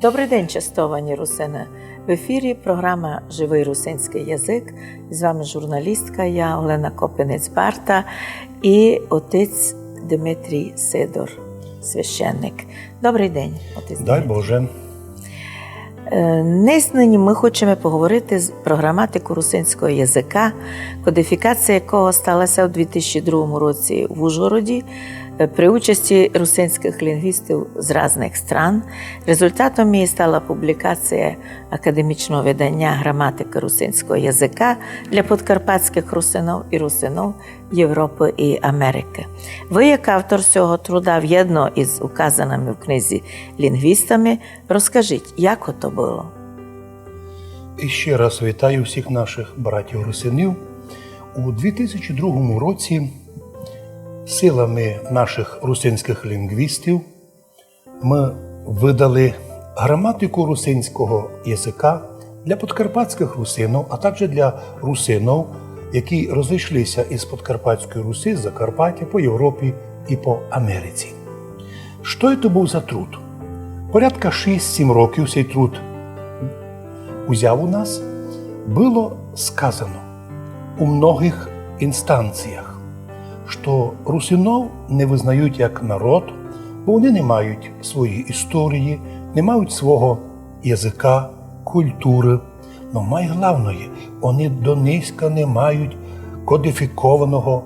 Добрий день, частовані русини! В ефірі програма «Живий русинський язик». З вами журналістка я, Олена Копинець-Барта, і отець Дмитрій Сидор, священник. Добрий день, отець Дмитрій. Дай Боже. Нині ми хочемо поговорити про граматику русинського язика, кодифікація якого сталася у 2002 році в Ужгороді при участі русинських лінгвістів з різних стран. Результатом її стала публікація академічного видання «Граматика русинського язика» для подкарпатських русинов і русинов Європи і Америки. Ви, як автор цього труда, в'єдно із указаними в книзі лінгвістами, розкажіть, як ото було? І ще раз вітаю всіх наших братів-русинів. У 2002 році силами наших русинських лінгвістів ми видали граматику русинського язика для подкарпатських русинів, а також для русинів, які розійшлися із Подкарпатської Руси, Закарпаття, по Європі і по Америці. Що це був за труд? Порядка 6-7 років цей труд узяв у нас, було сказано у многих інстанціях, що русинов не визнають як народ, бо вони не мають своєї історії, не мають свого язика, культури. Но найголовніше, вони донизька не мають кодифікованого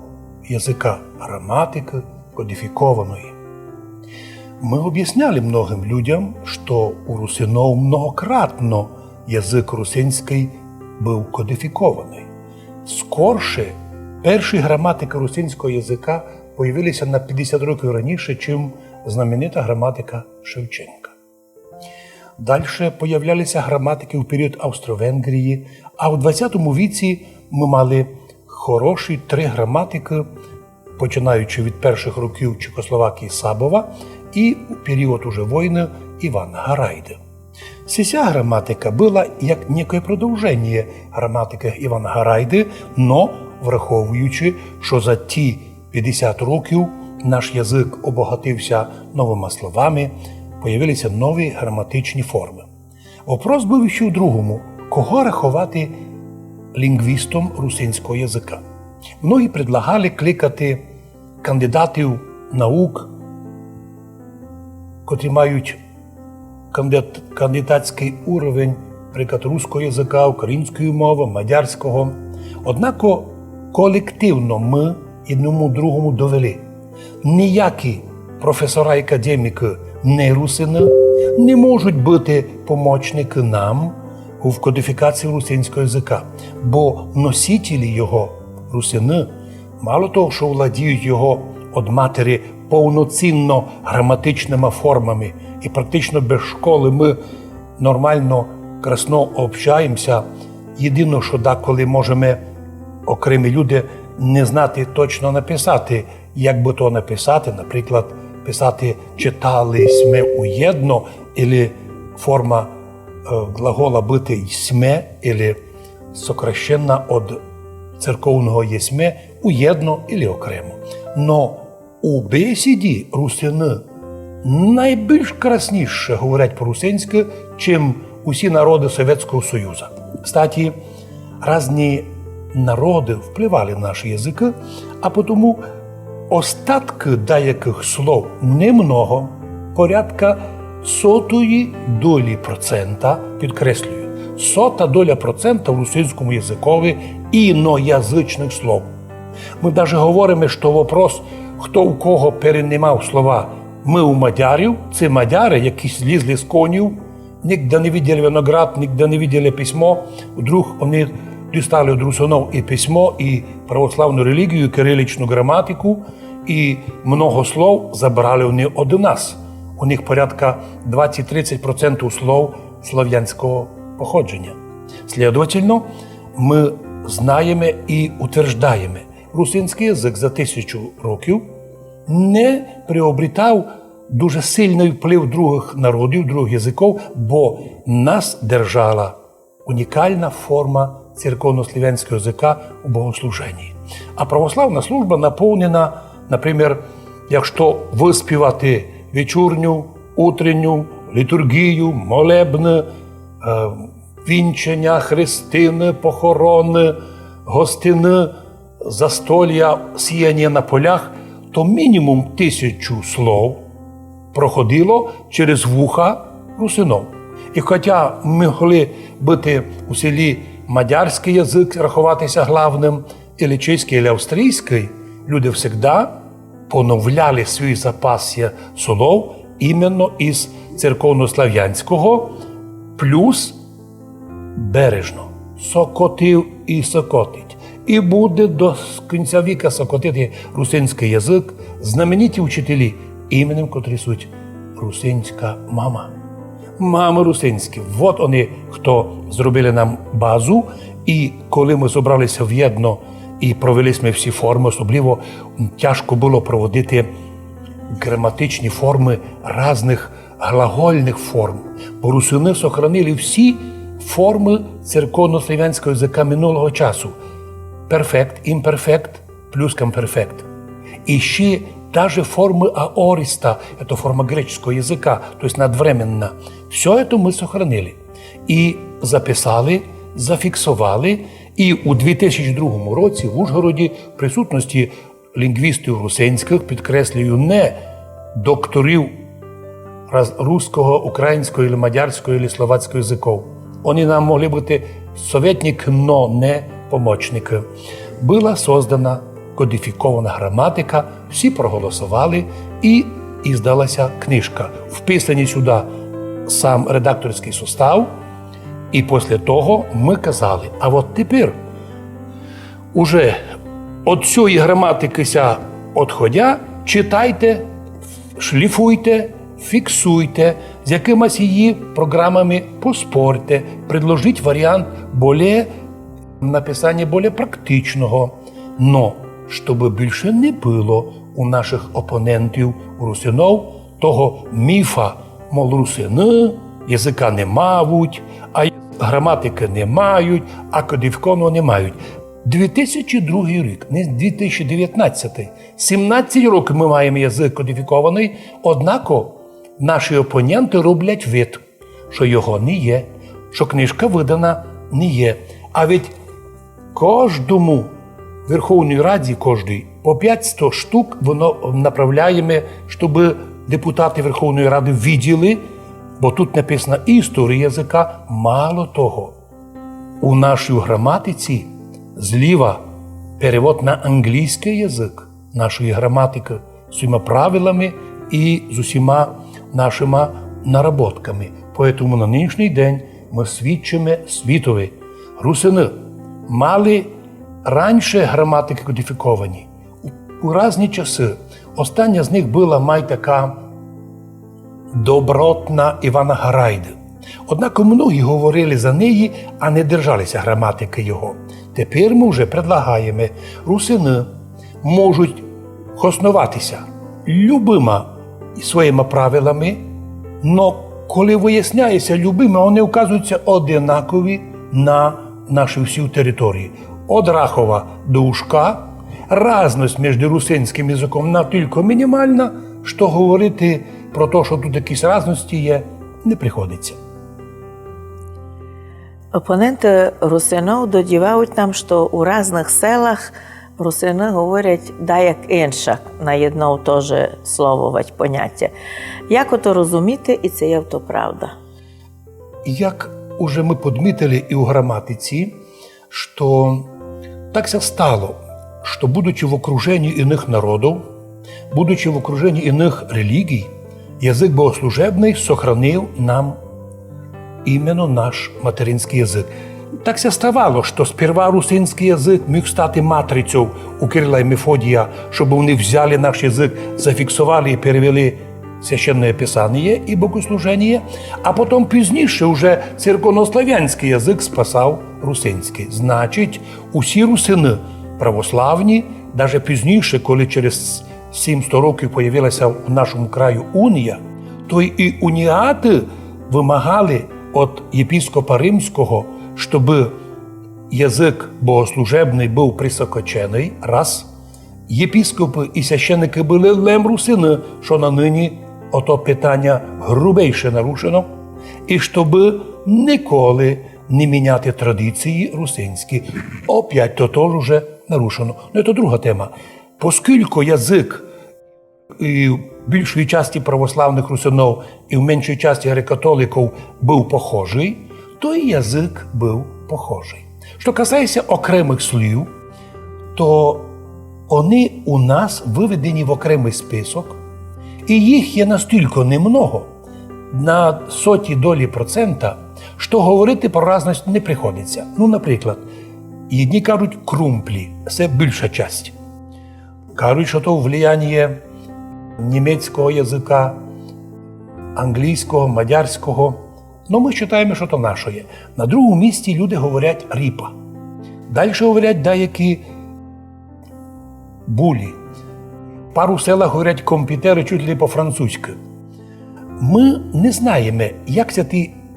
язика, граматики кодифікованої. Ми об'ясняли многим людям, що у русинов многократно язик русинський був кодифікований. Скорше перші граматики русинського язика появилися на 50 років раніше, чим знаменита граматика Шевченка. Далі появлялися граматики в період Австро-Венгрії, а в 20 віці ми мали хороші 3 граматики, починаючи від перших років Чехословакії Сабова і у період уже війни Івана Гарайди. Ця граматика була як некое продовження граматики Івана Гарайди, но враховуючи, що за ті 50 років наш язик обогатився новими словами, появилися нові граматичні форми. Вопрос був ще в другому – кого рахувати лінгвістом русинського язика? Многі предлагали кликати кандидатів наук, котрі мають кандидатський уровень, наприклад, руського язика, української мови, мадярського. Однако колективно ми одному другому довели. Ніякі професора і академіки не русини не можуть бути помічники нам в кодифікації русинського язика, бо носителі його, русини, мало того, що владіють його від матері повноцінно граматичними формами, і практично без школи ми нормально, красно общаємося. Єдине, що деколи можемо окремі люди не знати точно написати, як би то написати, наприклад, писати «читали сме уєдно» або форма глагола бути «сме» або сокращена від церковного «єсме» уєдно або окремо. Но у бесіді русини найбільш красніше говорять по-русинськи, чим усі народи Совєтського Союзу. Кстати, різні народи впливали на наші язики, а тому остатки деяких слов немного, порядка 0,01%, підкреслюю, 0,01% в русинському язикові іноязичних слов. Ми навіть говоримо, що вопрос, хто у кого переймав слова. Ми у мадярів, це мадяри, які злізли з конів, ніде не бачили виноград, ніде не бачили письмо. Вдруг вони дістали від русинов і письмо, і православну релігію, і кирилічну граматику, і много слов забрали вони від нас. У них порядка 20-30% слов слов'янського походження. Слідовательно, ми знаємо і утверждаємо, русинський язик за 1000 років не приобретав дуже сильний вплив других народів, других язиків, бо нас держала унікальна форма церковно-слов'янського язика у богослуженні. А православна служба наповнена, наприклад, якщо виспівати вечірню, утренню, літургію, молебни, вінчення, хрестини, похорони, гостини, застолля, сіяння на полях, то мінімум 1000 слов проходило через вуха русинов. І хоча могли бути у селі мадярський язик, рахуватися главним, і чеський, і австрійський, люди завжди поновляли свій запас слов іменно із церковнослав'янського, плюс бережно. Сокотив і сокотить. І буде до кінця віка сокотити русинський язик, знамениті вчителі, іменем котрі суть русинська мама. Мами русинські. От вони, хто зробили нам базу. І коли ми зібралися в єдно і провели ми всі форми, особливо тяжко було проводити граматичні форми різних глагольних форм. Бо русини сохранили всі форми церковнослов'янського язика минулого часу. Перфект, імперфект, плюс камперфект. І ще даже формы аориста, это форма греческого языка, то есть надвременна. Все это мы сохранили. І записали, зафіксували. І у 2002 році в Ужгороді в присутності лінгвістів русинських, підкреслюю, не докторів руського, українського, мадярського і словацького язиків. Вони нам могли бути советник, но не помощники. Була создана кодифікована граматика, всі проголосували і здалася книжка. Вписані сюди сам редакторський состав, і після того ми казали, а от тепер уже від цієї граматики відходя, читайте, шліфуйте, фіксуйте, з якимось її програмами поспорте, предложіть варіант написання більш практичного. Но, щоб більше не було у наших опонентів, у русинов, того міфа, мол, русини язика не мають, а граматики не мають, а кодифікованого не мають. 2002 рік, не 2019. 17 років ми маємо язик кодифікований, однако наші опоненти роблять вид, що його не є, що книжка видана не є. А ведь кожному Верховній Раді, кожній, по 500 штук воно направляємо, щоб депутати Верховної Ради виділи, бо тут написано історія язика. Мало того, у нашій граматиці зліва перевод на англійський язик нашої граматики з усіма правилами і з усіма нашими наработками. Тому на нинішній день ми свідчимо світові. Русини мали раніше граматики кодифіковані. У різні часи. Остання з них була така добротна Івана Гарайди. Однак многі говорили за неї, а не держалися граматики його. Тепер ми вже предлагаємо, русини можуть основатися любими своїми правилами, але коли виясняється любими, вони вказуються однакові на нашій всій території. От Рахова до Ушка, разність між русинським язиком настільки мінімальна, що говорити про те, що тут якісь різності є, не приходиться. Опоненти русинов додівають нам, що у різних селах русини говорять да як інша на одно те же слово, поняття. Як ото розуміти, і це є то правда? Як уже ми підмітили і у граматиці, що так се стало, що будучи в окруженні інших народів, будучи в окруженні інших релігій, язик богослужебний сохранив нам іменно наш материнський язик. Так се ставало, що сперва русинський язик міг стати матрицею у Кирила і Мефодія, щоб вони взяли наш язик, зафіксували і перевели священне писання і богослуження, а потім пізніше вже церковнослов'янський язик спасав русинський. Значить, усі русини православні, навіть пізніше, коли через 700 років появилася в нашому краю унія, то і уніати вимагали від єпископа Римського, щоб язик богослужебний був присокочений, раз. Єпископи і священники були лем русини, що на нині ото питання грубейше нарушено, і щоб ніколи не міняти традиції русинські. Опять то теж вже нарушено. Ну, це друга тема. Оскільки язик і в більшій часті православних русинов, і в меншій часті греко-католиків був похожий, то і язик був похожий. Що касається окремих слів, то вони у нас виведені в окремий список, і їх є настільки немного, на соті долі процента, що говорити про разність не приходиться. Ну, наприклад, одні кажуть крумплі, це більша часть. Кажуть, що то влияння німецького язика, англійського, мадярського. Ну, ми вважаємо, що то наше є. На другому місці люди говорять ріпа. Далі говорять деякі булі. В пару селах говорять комп'ютери чуть ли по-французьки. Ми не знаємо, як це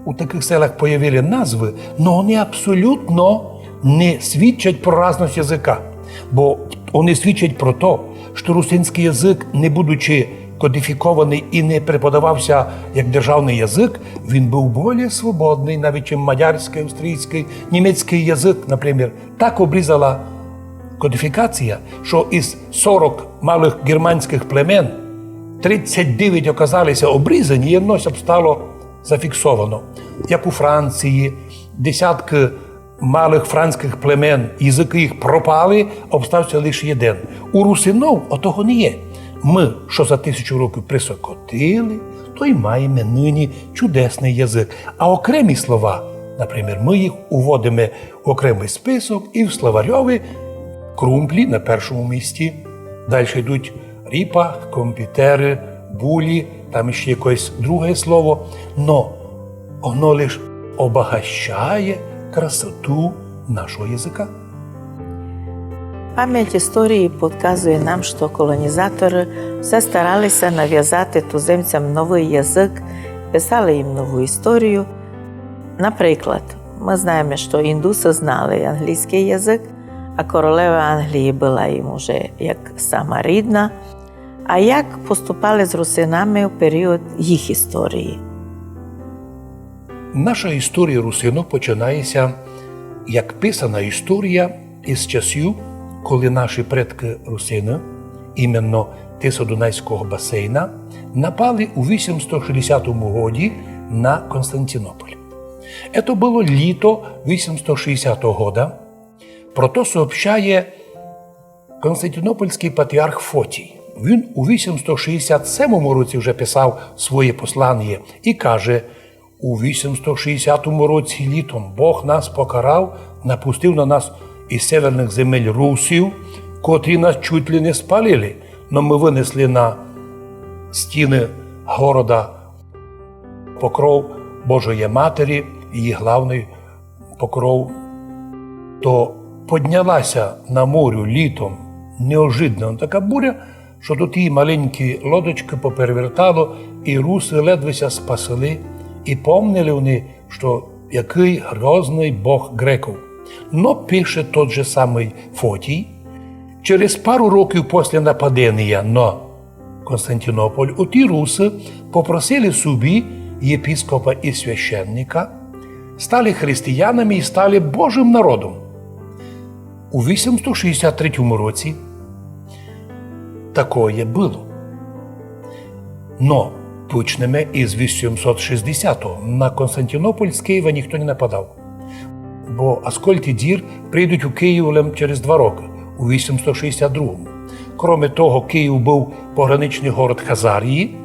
у таких селах появили назви, але вони абсолютно не свідчать про різність язика. Бо вони свідчать про те, що русинський язик, не будучи кодифікований і не преподавався як державний язик, він був більш свободний, навіть чим мадярський, австрійський, німецький язик, наприклад. Так обрізала кодифікація, що із 40 малих германських племен 39 оказалися обрізані, і одно стало зафіксовано. Як у Франції, десятки малих франських племен, язики їх пропали, обстався лише один. У русинов отого не є. Ми, що за 1000 років присокотили, то й маємо нині чудесний язик. А окремі слова, наприклад, ми їх уводимо в окремий список, і в словарьові крумплі на першому місці. Далі йдуть ріпа, комп'ютери, булі, там ще якесь друге слово. Но воно лише обогащає красоту нашого язика. Пам'ять історії підказує нам, що колонізатори все старалися нав'язати туземцям новий язик, писали їм нову історію. Наприклад, ми знаємо, що індуси знали англійський язик, а королева Англії була їм уже як сама рідна. А як поступали з русинами у період їх історії? Наша історія русинів починається як писана історія із часів, коли наші предки русини, іменно Тисо-Дунайського басейна, напали у 860 році на Константинополь. Це було літо 860 року. Про то сообщає Константинопольський патріарх Фотій. Він у 867 році вже писав своє послання і каже: у 860 році літом Бог нас покарав, напустив на нас із северних земель русів, котрі нас чуть ли не спалили, но ми винесли на стіни города покров Божої Матері, її главний покров, то піднялася на морю літом неожиданно така буря, що тут її маленькі лодочки поперевертало, і руси ледвеся спасли, і помнили вони, що який грозний Бог греків. Но пише тот же самий Фотій, через пару років після нападення на Константинополь у ті руси попросили собі єпископа і священника, стали християнами і стали Божим народом. У 863 році такое було. Но почнемо із 860-го. На Константинополь з Києва ніхто не нападав. Бо Аскольд і Дір прийдуть у Київ через 2 роки, у 862-му. Кроме того, Київ був пограничний город Хазарії,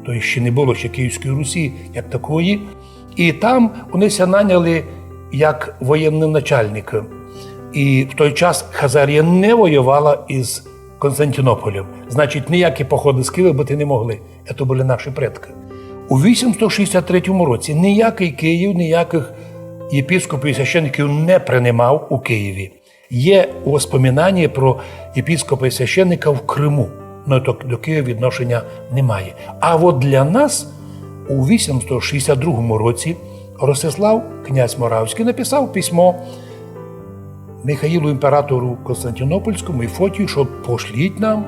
то ще не було ще Київської Русі, як такої. І там вони ся наняли як воєнним начальником. І в той час Хазарія не воювала із Константинополем. Значить, ніякі походи з Києва бути не могли. Це були наші предки. У 863 році ніякий Київ, ніяких єпископів і священників не приймав у Києві. Є воспоминання про єпископа і священника в Криму, але до Києва відношення немає. А от для нас у 862 році Ростислав, князь Моравський, написав письмо Михаїлу імператору Константинопольському і Фотію, що пошліть нам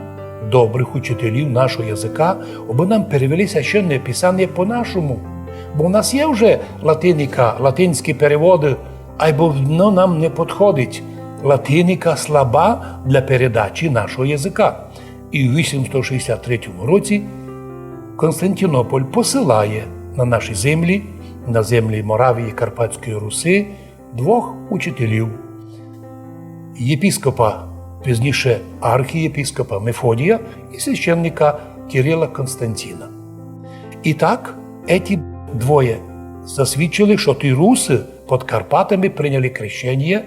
добрих учителів нашого язика, аби нам перевели священне писання по-нашому. Бо в нас є вже латиніка, латинські переводи, або воно нам не підходить. Латиніка слаба для передачі нашого язика. І в 863 році Константинополь посилає на наші землі, на землі Моравії, Карпатської Руси, двох учителів. Єпіскопа, пізніше архієпіскопа Мефодія і священника Кирила Константина. І так, ці двоє засвідчили, що ті руси під Карпатами прийняли крещення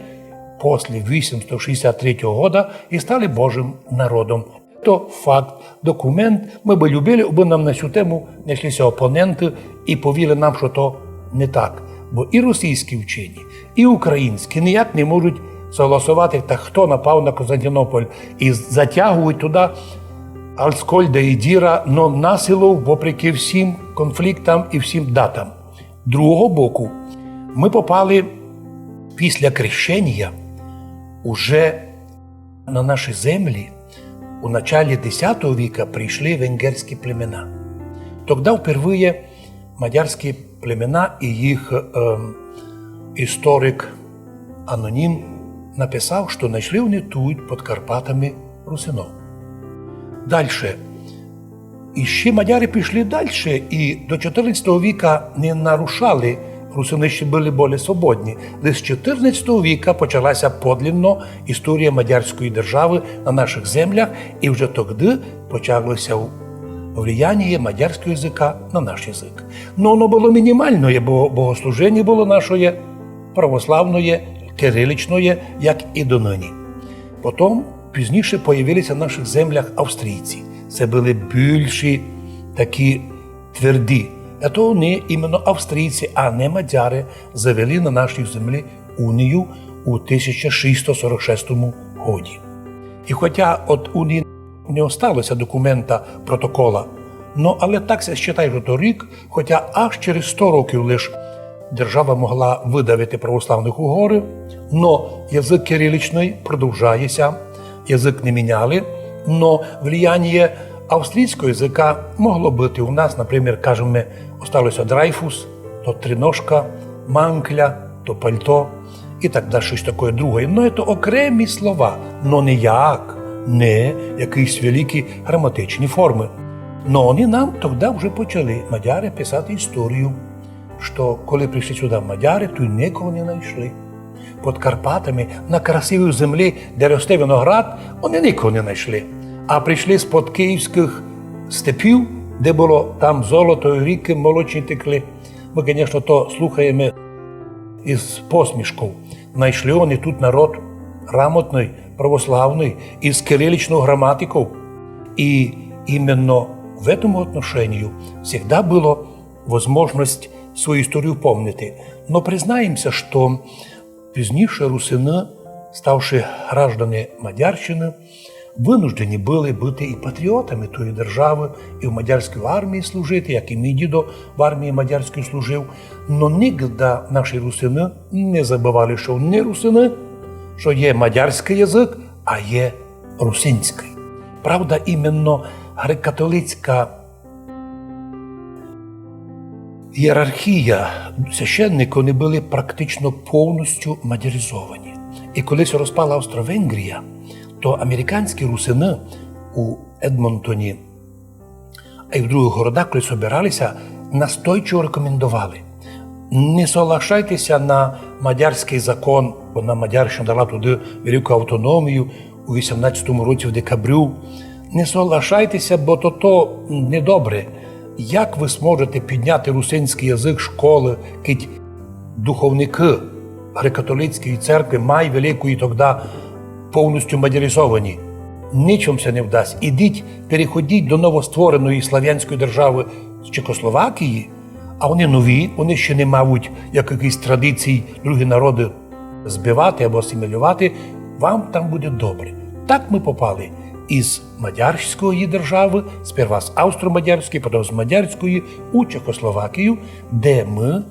після 863 року і стали Божим народом. Це факт, документ. Ми би любили, аби нам на цю тему знайшлися опоненти і повіли нам, що то не так. Бо і російські вчені, і українські ніяк не можуть согласувати, та хто напав на Константинополь, і затягують туди Аскольда і Діра, но насилу, вопреки всім конфліктам і всім датам. Другого боку, ми попали після крещення уже на наші землі. У началі X віка прийшли венгерські племена. Тоді вперше мадярські племена і їх історик анонім написав, що знайшли вони тут, під Карпатами, русинов. Дальше. І ще мадяри пішли далі, і до 14 віка не нарушали, русини ще були більш свободні. Лише з 14 віка почалася подлинно історія мадярської держави на наших землях, і вже тоді почалося влияння мадярського язика на наш язик. Но воно було мінімальне, бо богослуження було наше православне, кириличне, як і донині. Потім пізніше з'явилися в наших землях австрійці. Це були більші такі тверді. А то вони іменно австрійці, а не мадяри, завели на нашій землі унію у 1646 році. І хоча від унії не осталося документа, протокола, але так се вважає, що то рік, хоча аж через 100 років лише держава могла видавити православних угорів, но язик кириличний продовжається, язик не міняли, но влияння австрійського язика могло бути у нас, наприклад, кажемо, осталося драйфус, то триножка, манкля, то пальто і так далі, щось таке друге. Ну, це окремі слова, но ніяк, не якісь великі граматичні форми. Но вони нам тоді вже почали, мадяри, писати історію, що коли прийшли сюди мадяри, то й нікого не знайшли. Під Карпатами, на красивій землі, де росте виноград, вони нікого не знайшли. А прийшли з-під київських степів, де було там золото, і ріки молочні текли. Ми, звісно, то слухаємо із посмішкою. Знайшли вони тут народ грамотний, православний, із кириличною граматикою. І іменно в этом отношении всегда была возможность свою историю помнить. Но признаемся, что пізніше русини, ставши граждани Мадярщини, винуждені були бути і патріотами тої держави, і в мадярській армії служити, як і мій дідо в армії мадярській служив. Но ніколи наші русини не забували, що не русини, що є мадярський язик, а є русинський. Правда, іменно греко-католицька ієрархія, священники, вони були практично повністю мадяризовані. І коли розпала Австро-Венгрія, то американські русини у Едмонтоні, а й в других городах, коли збиралися, настойчиво рекомендували: не соглашайтеся на мадярський закон, бо на Мадярщина дала туди велику автономію у 18-му році в декабрю. Не соглашайтеся, бо то недобре. Як ви зможете підняти русинський язик школи, кить духовники греко-католицької церкви май великої тоді повністю мадяризовані? Нічим це не вдасть. Ідіть, переходіть до новоствореної слав'янської держави з Чехословакії, а вони нові, вони ще не мають якихось традицій другі народи збивати або асимілювати, вам там буде добре. Так ми попали із мадярської держави, сперва з австро-мадярської, потім з мадярської у Чехословакію, де ми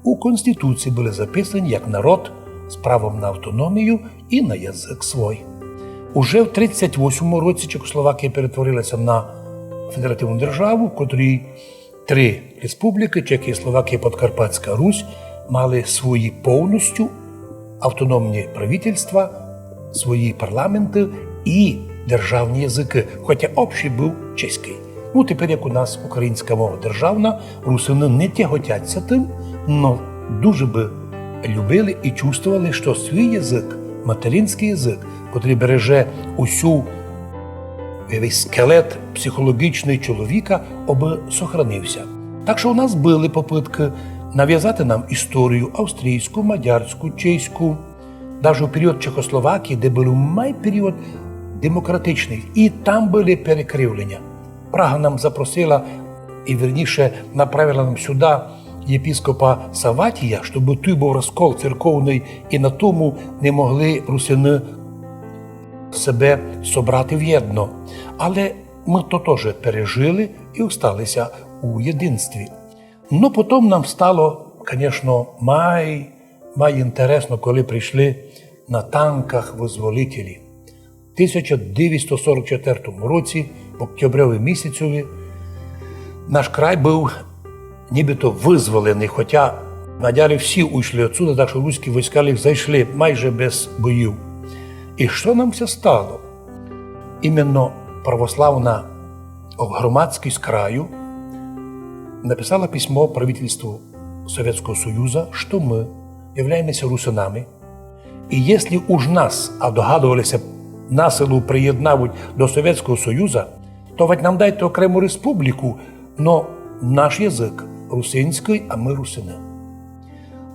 у Конституції були записані як народ з правом на автономію і на язик свій. Уже в 1938 році Чехословакія перетворилася на федеративну державу, в котрій три республіки – Чехія, Словакія, Подкарпатська Русь – мали свої повністю автономні правительства, свої парламенти і державні язики, хоча общий був чеський. Ну, тепер, як у нас українська мова державна, русини не тяготяться тим, але дуже би любили і чувствували, що свій язик, материнський язик, який береже усю весь скелет психологічний чоловіка, аби сохранився. Так що у нас були попитки нав'язати нам історію австрійську, мадярську, чеську, навіть у період Чехословакії, де був період демократичний, і там були перекривлення. Прага нам запросила і, вірніше, направила нам сюди єпископа Саватія, щоб той був розкол церковний, і на тому не могли русини себе собрати в єдно. Але ми то теж пережили і осталися у єдинстві. Ну, потім нам стало, звісно, інтересно, коли прийшли на танках визволителі. В 1944 році, в октябреві місяцеві, наш край був нібито визволений, хоча мадяри всі уйшли відсюди, так що руські війська їх зайшли майже без боїв. І що нам все стало? Іменно православна громадськість краю написала письмо правительству Советского Союза, що ми являємося русинами, і якщо уж нас, а догадувалися, насилу приєднавуть до Советского Союза, то ведь нам дайте окрему республіку, но наш язик русинський, а ми русини.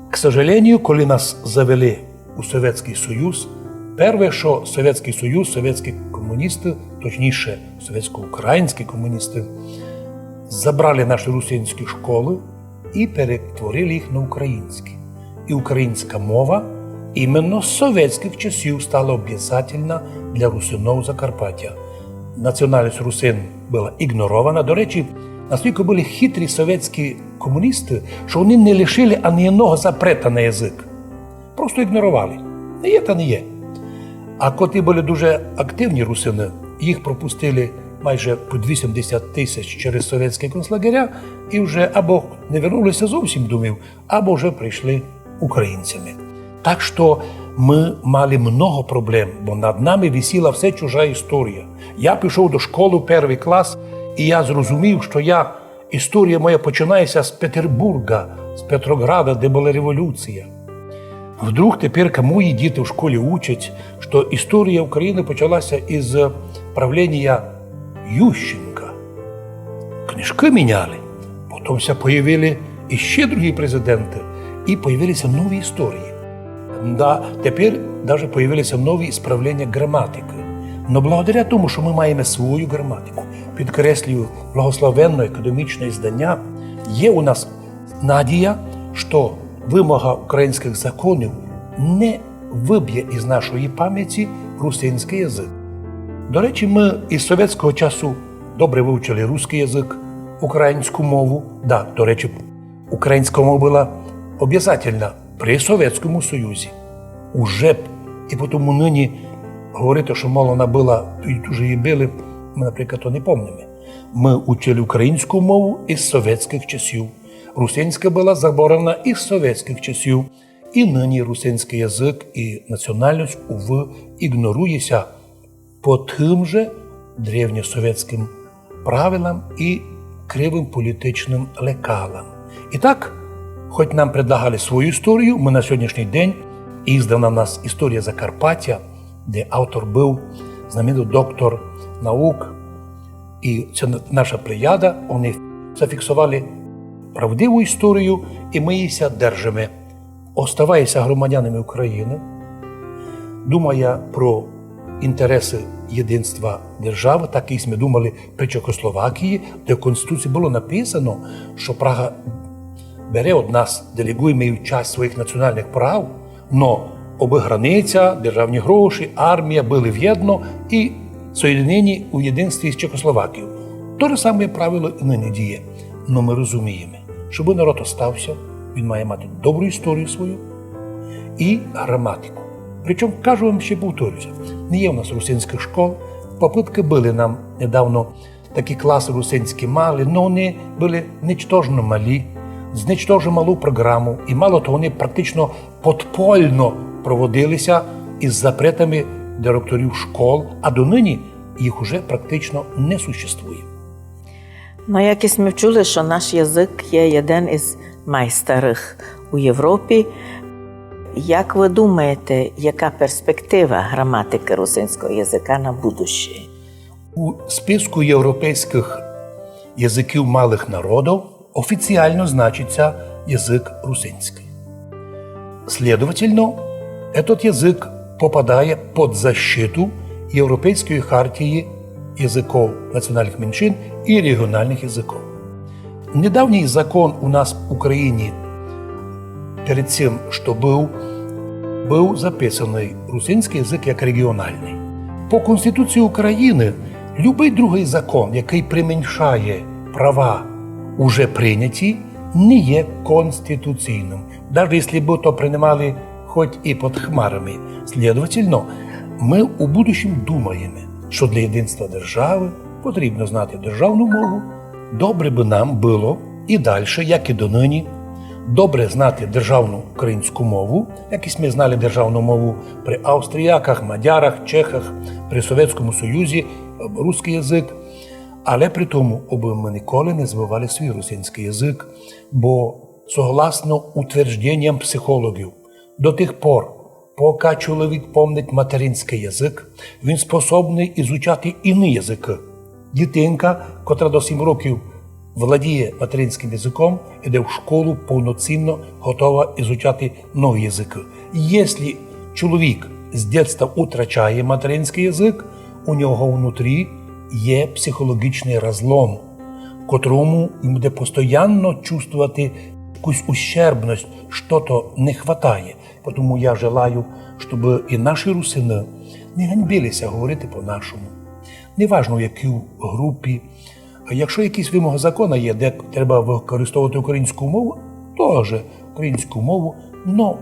К сожалению, коли нас завели у Советский Союз, перше, що Советский Союз, совєтські комуністи, точніше, совєтсько-українські комуністи, забрали наші русинські школи і перетворили їх на українські. І українська мова іменно з совєтських часів стала обов'язательна для русинов Закарпаття. Національність русин була ігнорована. До речі, настільки були хитрі совєтські комуністи, що вони не лишили ані одного запрета на язик. Просто ігнорували. Не є та не є. А коли були дуже активні русини, їх пропустили майже по 80 тисяч через совєтські концлагеря і вже або не вернулися зовсім думів, або вже прийшли українцями. Так що ми мали много проблем, бо над нами висіла все чужа історія. Я пішов до школи в перший клас, і я зрозумів, що історія моя починається з Петербурга, з Петрограда, де була революція. Вдруг тепер мої діти в школі учать, що історія України почалася із правління Ющенка. Книжки міняли, потім з'явилися іще другі президенти, і з'явилися нові історії. Тепер навіть з'явилися нові справління граматики. Но благодаря тому, що ми маємо свою граматику, підкреслюю, благословенне академічне здання, є у нас надія, що вимога українських законів не виб'є із нашої пам'яті русинський язик. До речі, ми із совєтського часу добре вивчили русський язик, українську мову. Да, до речі, українська мова була обов'язательна при Совєтському Союзі. Уже і тому нині говорити, що мало вона була, і дуже її били, ми, наприклад, то не пам'ятаємо. Ми учили українську мову із совєтських часів. Русинська була заборонена із совєтських часів. І нині русинський язик і національність, увы, ігнорується по тим же древньосовєтським правилам і кривим політичним лекалам. І так, хоч нам предлагали свою історію, ми на сьогоднішній день, іздана в нас історія Закарпаття, де автор був знаменитий доктор наук, і це наша плеяда, вони зафіксували правдиву історію, і ми її держимо. Оставається громадянами України, думає про інтереси єдинства держави, так і ми думали при Чехословакії, де в Конституції було написано, що Прага бере від нас, делегує їм часть своїх національних прав, но оби границя, державні гроші, армія були в'єдно і соєдинені у єдинстві з Чехословакією. Те ж саме правило і нині діє. Но ми розуміємо, щоб народ остався, він має мати добру історію свою і граматику. Причому, кажу вам, ще повторюся, не є у нас русинських школ. Попитки були нам недавно, такі класи русинські мали, але вони були нічтожно малі, з нічтожно малу програму, і мало того, вони практично подпольно проводилися із запретами директорів школ, а донині їх уже практично не существує. Ну, якось ми чули, що наш язик є один із найстарих у Європі. Як ви думаєте, яка перспектива граматики русинського язика на будущее? У списку європейських язиків малих народів офіційно значиться язик русинський. Следовательно, этот язик попадає під защиту Європейської хартії язиків національних меншин і регіональних язиків. Недавній закон у нас в Україні перед цим, що був записаний русинський язик як регіональний. По Конституції України любий другий закон, який применшає права уже прийняті, не є конституційним, навіть якщо б то приймали хоч і під хмарами. Следовательно, ми у будущем думаємо, що для єдинства держави потрібно знати державну мову. Добре би нам було і далі, як і донині, добре знати державну українську мову, як і ми знали державну мову при австріяках, мадярах, чехах, при Совєтському Союзі, русський язик. Але при тому, аби ми ніколи не забували свій русинський язик, бо, согласно утвердженням психологів, до тих пор, поки чоловік пам'ятає материнський язик, він способний ізучати інші язики. Дитинка, котра до 7 років володіє материнським язиком, іде в школу повноцінно готова ізучати нові язики. Якщо чоловік з дитинства втрачає материнський язик, у нього внутрі є психологічний розлом, котрому він буде постійно чувствувати якусь ущербність, що-то не вистачає. Тому я желаю, щоб і наші русини не ганьбилися говорити по-нашому. Неважно, в якій групі. Якщо якісь вимоги закону є, де треба використовувати українську мову, теж українську мову, але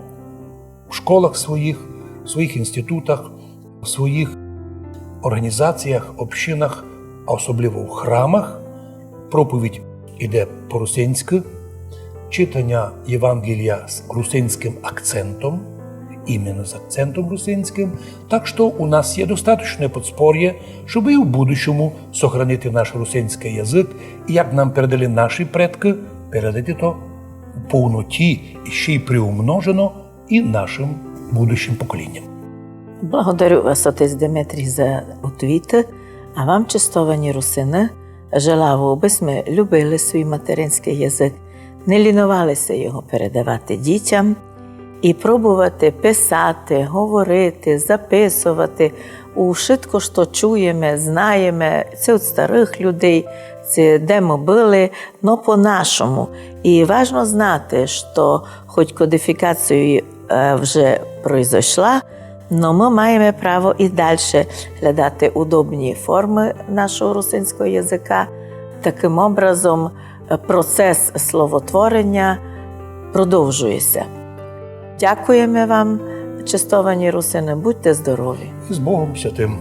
в школах своїх, в своїх інститутах, в своїх організаціях, общинах, а особливо в храмах, проповідь іде по-русинськи, читання Євангелія з русинським акцентом, іменно з акцентом русинським, так що у нас є достатньо подспор'я, щоб і в будущому сохранити наш русинський язик, і як нам передали наші предки, передати то в повноті і ще й приумножено і нашим будущим поколінням. Благодарю вас, отець Димитрій, за відповідь. А вам, чистовані русини, желаю, аби ми любили свій материнський язик, не лінувалися його передавати дітям і пробувати писати, говорити, записувати у швидко, що чуємо, знаємо, це від старих людей, це де ми були, но по-нашому. І важливо знати, що хоч кодифікація вже пройшла, но ми маємо право і далі глядати удобні форми нашого русинського язика. Таким образом, процес словотворення продовжується. Дякуємо вам, чистовані русини, будьте здорові. І з Богом Святим!